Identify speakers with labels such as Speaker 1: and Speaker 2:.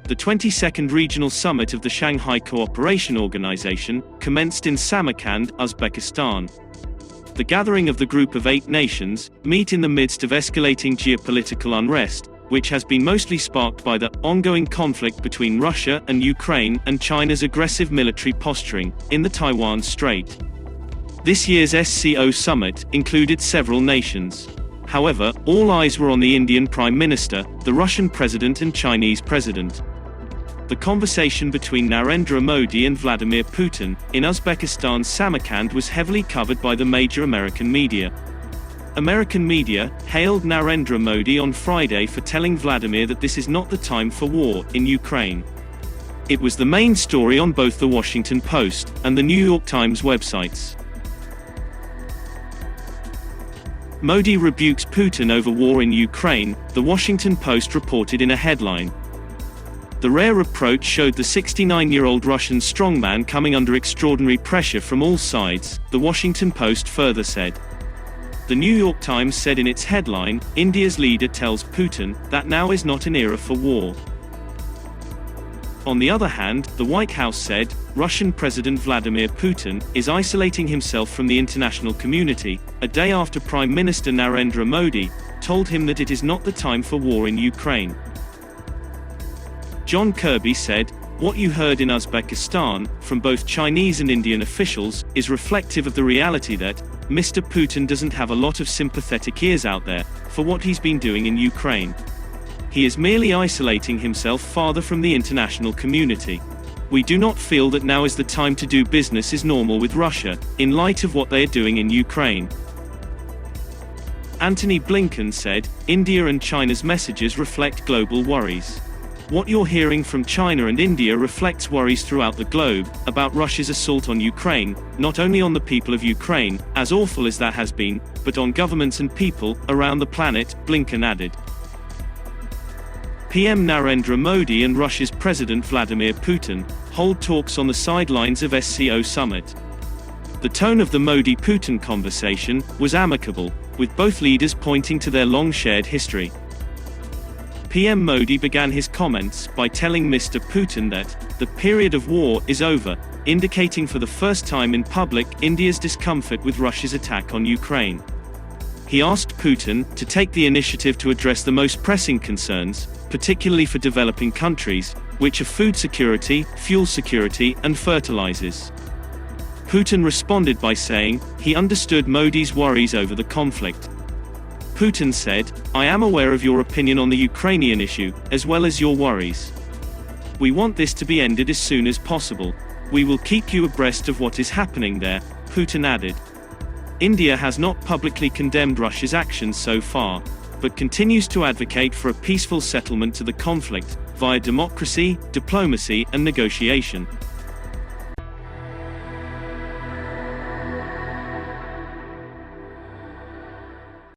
Speaker 1: The 22nd Regional Summit of the Shanghai Cooperation Organization commenced in Samarkand, Uzbekistan. The gathering of the group of 8 nations meet in the midst of escalating geopolitical unrest, which has been mostly sparked by the ongoing conflict between Russia and Ukraine and China's aggressive military posturing in the Taiwan Strait. This year's SCO summit included several nations. However, all eyes were on the Indian Prime Minister, the Russian President and Chinese President. The conversation between Narendra Modi and Vladimir Putin in Uzbekistan's Samarkand was heavily covered by the major American media. American media hailed Narendra Modi on Friday for telling Vladimir that this is not the time for war in Ukraine. It was the main story on both the Washington Post and the New York Times websites. Modi rebukes Putin over war in Ukraine, the Washington Post reported in a headline. The rare reproach showed the 69-year-old Russian strongman coming under extraordinary pressure from all sides, the Washington Post further said. The New York Times said in its headline, India's leader tells Putin that now is not an era for war. On the other hand, the White House said, Russian President Vladimir Putin is isolating himself from the international community, a day after Prime Minister Narendra Modi told him that it is not the time for war in Ukraine. John Kirby said, what you heard in Uzbekistan, from both Chinese and Indian officials, is reflective of the reality that Mr. Putin doesn't have a lot of sympathetic ears out there for what he's been doing in Ukraine. He is merely isolating himself farther from the international community. We do not feel that now is the time to do business as normal with Russia, in light of what they are doing in Ukraine. Antony Blinken said, India and China's messages reflect global worries. What you're hearing from China and India reflects worries throughout the globe about Russia's assault on Ukraine, not only on the people of Ukraine, as awful as that has been, but on governments and people around the planet, Blinken added. PM Narendra Modi and Russia's President Vladimir Putin hold talks on the sidelines of SCO summit. The tone of the Modi-Putin conversation was amicable, with both leaders pointing to their long-shared history. PM Modi began his comments by telling Mr. Putin that the period of war is over, indicating for the first time in public India's discomfort with Russia's attack on Ukraine. He asked Putin to take the initiative to address the most pressing concerns, particularly for developing countries, which are food security, fuel security, and fertilizers. Putin responded by saying he understood Modi's worries over the conflict. Putin said, I am aware of your opinion on the Ukrainian issue, as well as your worries. We want this to be ended as soon as possible. We will keep you abreast of what is happening there, Putin added. India has not publicly condemned Russia's actions so far, but continues to advocate for a peaceful settlement to the conflict, via democracy, diplomacy, and negotiation.